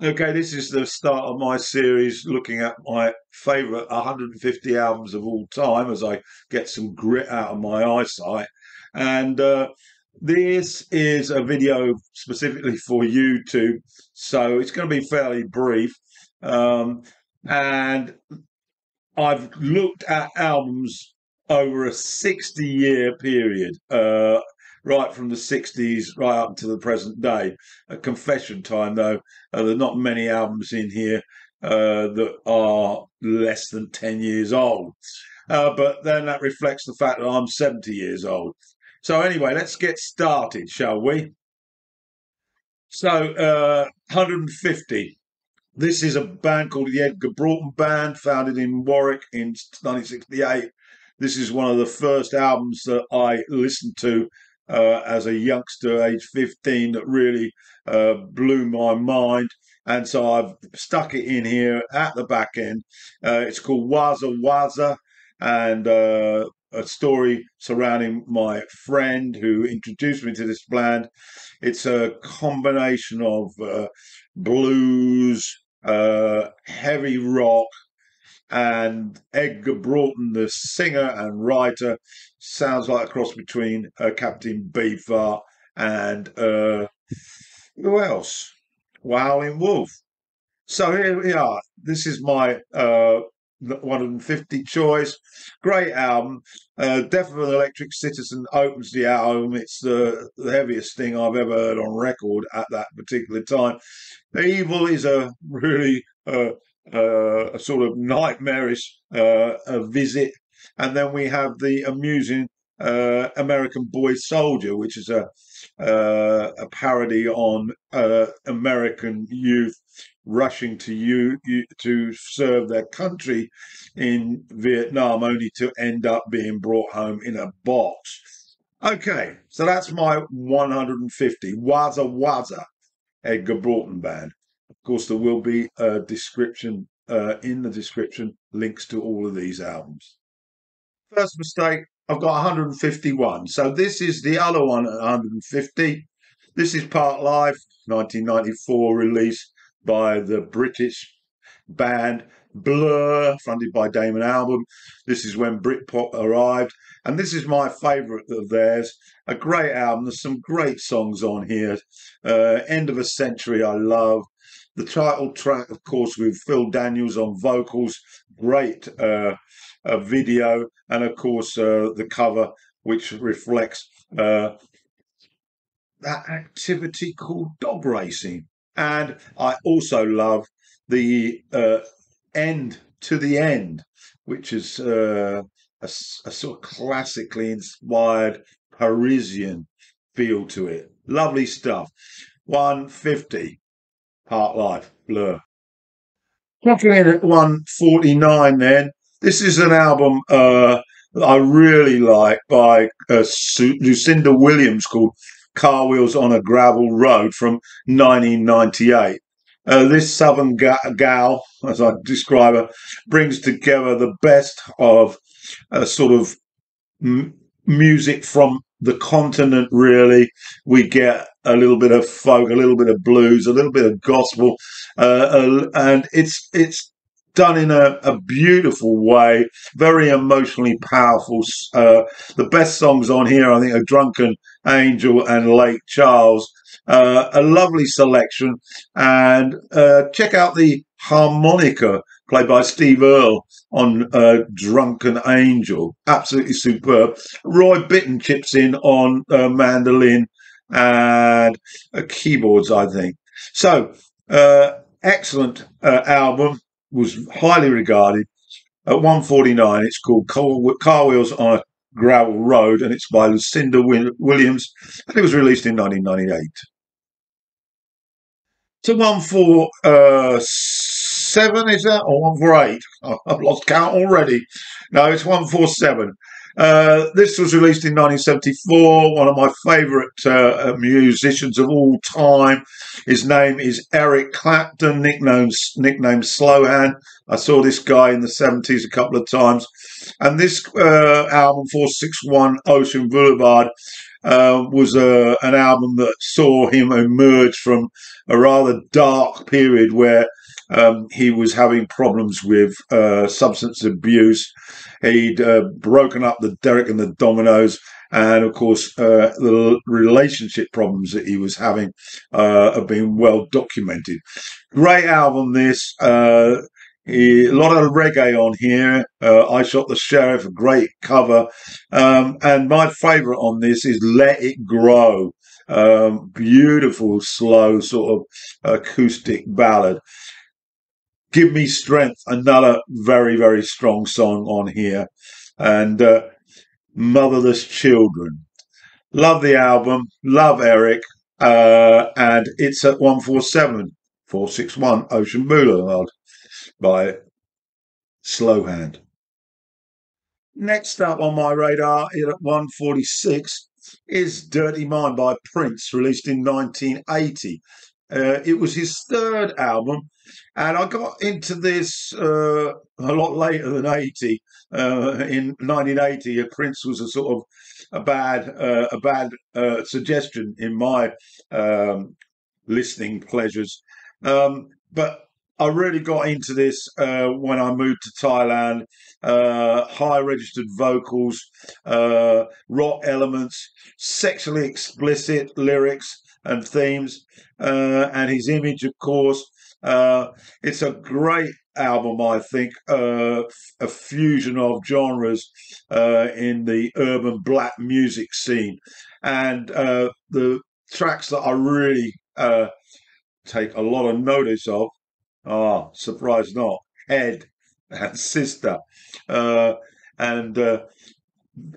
Okay, this is the start of my series looking at my favourite 150 albums of all time as I get some grit out of my eyesight. And this is a video specifically for YouTube, so it's going to be fairly brief. Um, and I've looked at albums over a 60-year period, right from the 60s right up to the present day. A confession time, though, there are not many albums in here that are less than 10 years old. But then that reflects the fact that I'm 70 years old. So, anyway, let's get started, shall we? So, 150. This is a band called the Edgar Band, founded in Warwick in 1968. This is one of the first albums that I listened to as a youngster, age 15, that really blew my mind. And so I've stuck it in here at the back end. It's called Waza Waza, and a story surrounding my friend who introduced me to this band. It's a combination of blues, heavy rock, and Edgar Broughton, the singer and writer, sounds like a cross between Captain Beefheart and who else? Wowling Wolf. So here we are. This is my 150 choice. Great album. Death of an Electric Citizen opens the album. It's the heaviest thing I've ever heard on record at that particular time. Evil is a really a sort of nightmarish a visit. And then we have the amusing American Boy Soldier, which is a parody on American youth rushing to serve their country in Vietnam, only to end up being brought home in a box. Okay, so that's my 150 Waza Waza Edgar Broughton Band. Of course, there will be a description in the description, links to all of these albums. First mistake, I've got 151. So this is the other one at 150. This is Part Life, 1994 release by the British band Blur, fronted by Damon Albarn. This is when Britpop arrived, and this is my favourite of theirs. A great album. There's some great songs on here. End of a Century, I love. The title track, of course, with Phil Daniels on vocals. Great video, and of course the cover, which reflects that activity called dog racing. And I also love the End to the End, which is a sort of classically inspired Parisian feel to it. Lovely stuff. 150, Part Life, Blur. Clocking in at 149 then. This is an album that I really like by Lucinda Williams called Car Wheels on a Gravel Road from 1998. This southern gal, as I describe her, brings together the best of sort of music from the continent, really. We get a little bit of folk, a little bit of blues, a little bit of gospel, and it's done in a beautiful way, very emotionally powerful. The best songs on here, I think, are Drunken Angel and Lake Charles. A lovely selection, and check out the harmonica played by Steve Earle on Drunken Angel. Absolutely superb. Roy Bittan chips in on mandolin and keyboards, I think. So, excellent album, was highly regarded. At 149, it's called Car Wheels on a Gravel Road, and it's by Lucinda Williams, and it was released in 1998. To 147, is that? Or 148? I've lost count already. No, it's 147. This was released in 1974. One of my favourite musicians of all time. His name is Eric Clapton, nicknamed Slowhand. I saw this guy in the 70s a couple of times. And this album, 461 Ocean Boulevard, was an album that saw him emerge from a rather dark period where he was having problems with substance abuse. He'd broken up the Derek and the Dominoes, and of course, the relationship problems that he was having have been well documented. Great album, this. A lot of reggae on here. I Shot the Sheriff, a great cover. And my favourite on this is Let It Grow. Beautiful, slow, sort of acoustic ballad. Give Me Strength, another very, very strong song on here. And Motherless Children. Love the album. Love Eric. And it's at 147 461 Ocean Boulevard by Slow Hand. Next up on my radar at 146 is Dirty Mind by Prince, released in 1980. It was his third album, and I got into this a lot later than 80. In 1980, Prince was a sort of a bad suggestion in my listening pleasures. But I really got into this when I moved to Thailand. High registered vocals, rock elements, sexually explicit lyrics and themes, and his image, of course. It's a great album, I think, a fusion of genres in the urban black music scene. And the tracks that I really take a lot of notice of surprise not, Head and Sister. Uh, and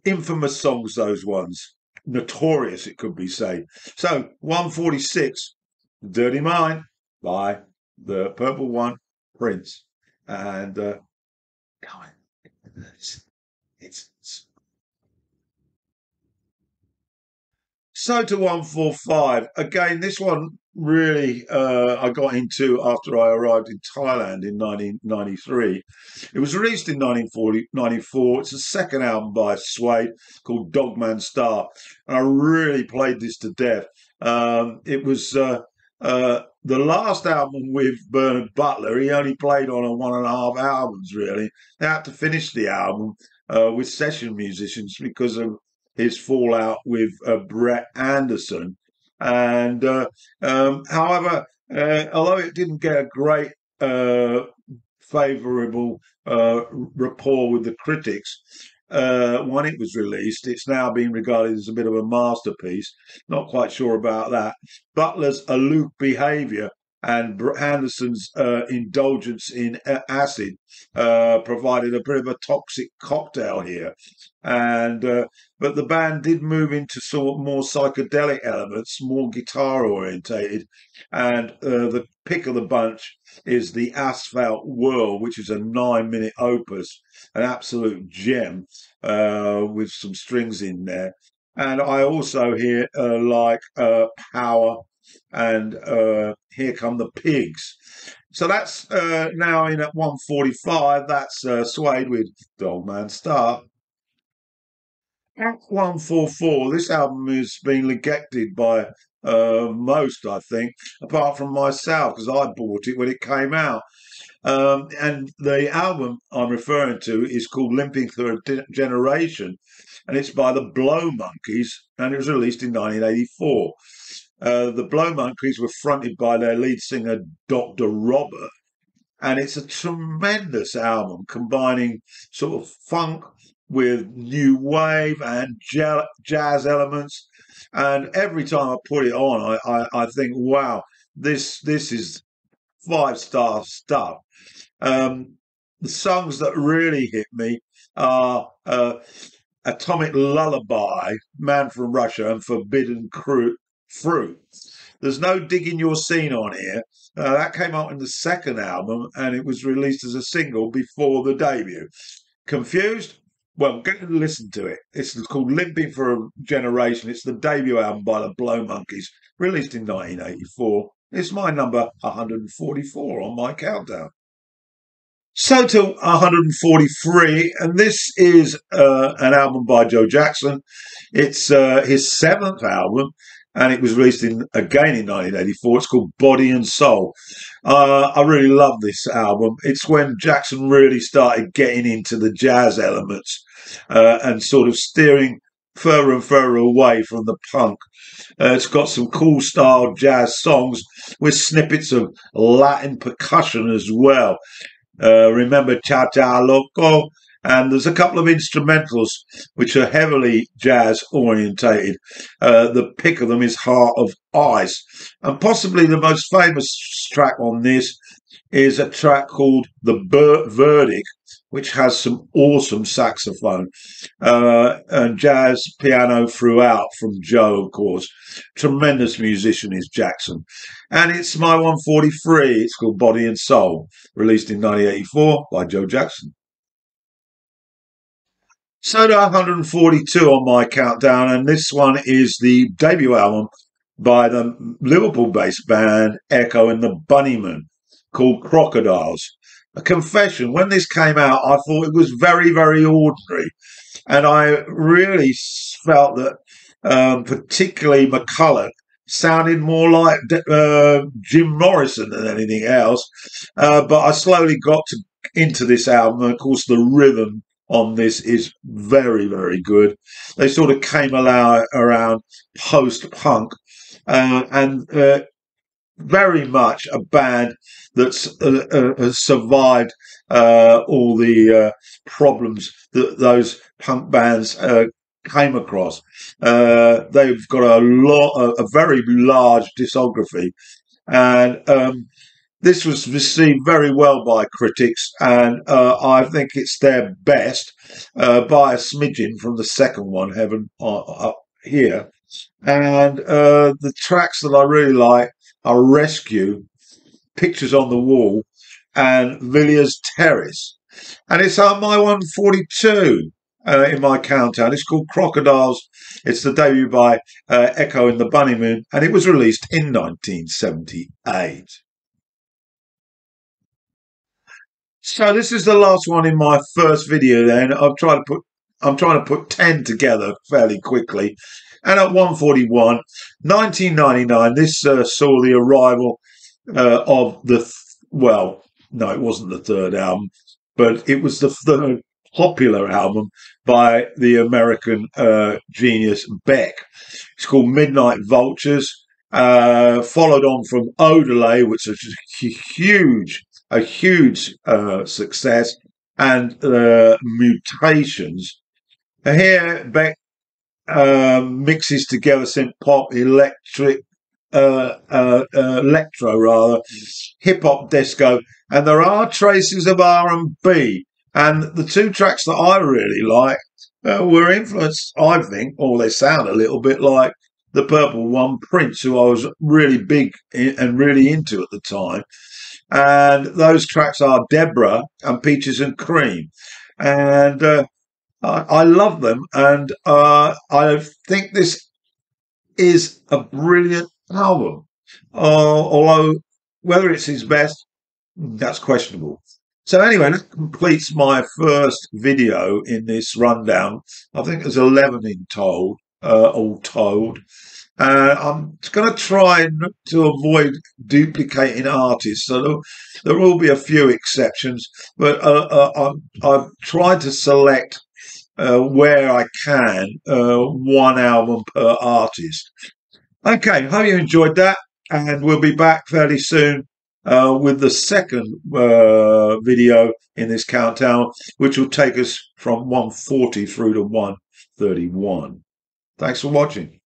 infamous songs, those ones. Notorious, it could be said. So, 146, Dirty Mind by the Purple One, Prince. And it's so to 145. Again, this one really I got into after I arrived in Thailand in 1993. It was released in 1994. It's the second album by Suede called Dogman Star. And I really played this to death. It was the last album with Bernard Butler. He only played on a 1.5 albums, really. They had to finish the album with session musicians because of his fallout with Brett Anderson. And however, although it didn't get a great favourable rapport with the critics when it was released, it's now been regarded as a bit of a masterpiece. Not quite sure about that. Butler's aloof behaviour and Anderson's indulgence in acid provided a bit of a toxic cocktail here. And but the band did move into sort of more psychedelic elements, more guitar orientated, and the pick of the bunch is the Asphalt Whirl, which is a 9-minute opus, an absolute gem with some strings in there. And I also hear like Power and Here Come the Pigs. So that's now in at 145. That's Suede with Dogman Star. At 144, this album has been neglected by most, I think, apart from myself, because I bought it when it came out. And the album I'm referring to is called Limping Through a Generation, and it's by the Blow Monkeys, and it was released in 1984. The Blow Monkeys were fronted by their lead singer, Dr. Robert, and it's a tremendous album combining sort of funk with new wave and jazz elements. And every time I put it on, I think, wow, this is 5-star stuff. The songs that really hit me are Atomic Lullaby, Man from Russia, and Forbidden Fruit. There's no Digging Your Scene on here. That came out in the second album and it was released as a single before the debut. Confused? Well, get to listen to it. It's called Limping for a Generation. It's the debut album by the Blow Monkeys, released in 1984. It's my number 144 on my countdown. So to 143, and this is an album by Joe Jackson. It's his seventh album, and it was released again in 1984. It's called Body and Soul. I really love this album. It's when Jackson really started getting into the jazz elements and sort of steering further and further away from the punk. It's got some cool style jazz songs with snippets of Latin percussion as well. Remember Cha Cha Loco? And there's a couple of instrumentals which are heavily jazz orientated. The pick of them is Heart of Ice. And possibly the most famous track on this is a track called The Verdict, which has some awesome saxophone and jazz piano throughout from Joe, of course. Tremendous musician is Jackson. And it's my 143. It's called Body and Soul, released in 1984 by Joe Jackson. So to 142 on my countdown, and this one is the debut album by the Liverpool-based band Echo and the Bunnymen, called Crocodiles. A confession, when this came out, I thought it was very, very ordinary. And I really felt that particularly McCulloch sounded more like Jim Morrison than anything else. But I slowly got into this album. And of course, the rhythm on this is very, very good. They sort of came around post-punk and very much a band that's has survived all the problems that those punk bands came across. They've got a very large discography, and this was received very well by critics, and I think it's their best by a smidgen from the second one, Heaven Up Here. And the tracks that I really like are Rescue, Pictures on the Wall, and Villiers Terrace. And it's on my 142 in my countdown. It's called Crocodiles. It's the debut by Echo and the Bunnymen, and it was released in 1978. So this is the last one in my first video then. I'm trying to put 10 together fairly quickly. And at 141, 1999, this saw the arrival of well, no, it wasn't the third album, but it was the third popular album by the American genius Beck. It's called Midnight Vultures, followed on from Odelay, which is a huge success, and Mutations. Here, Beck mixes together synth pop, electro rather, hip hop, disco, and there are traces of R&B. And the two tracks that I really like were influenced, I think, or they sound a little bit like the Purple One, Prince, who I was really big and really into at the time. And those tracks are Deborah and Peaches and Cream. And I love them. And I think this is a brilliant album. Although whether it's his best, that's questionable. So anyway, that completes my first video in this rundown. I think there's 11 in total, all told. I'm going to try to avoid duplicating artists. So there will be a few exceptions, but I've tried to select where I can one album per artist. Okay, hope you enjoyed that, and we'll be back fairly soon with the second video in this countdown, which will take us from 140 through to 131. Thanks for watching.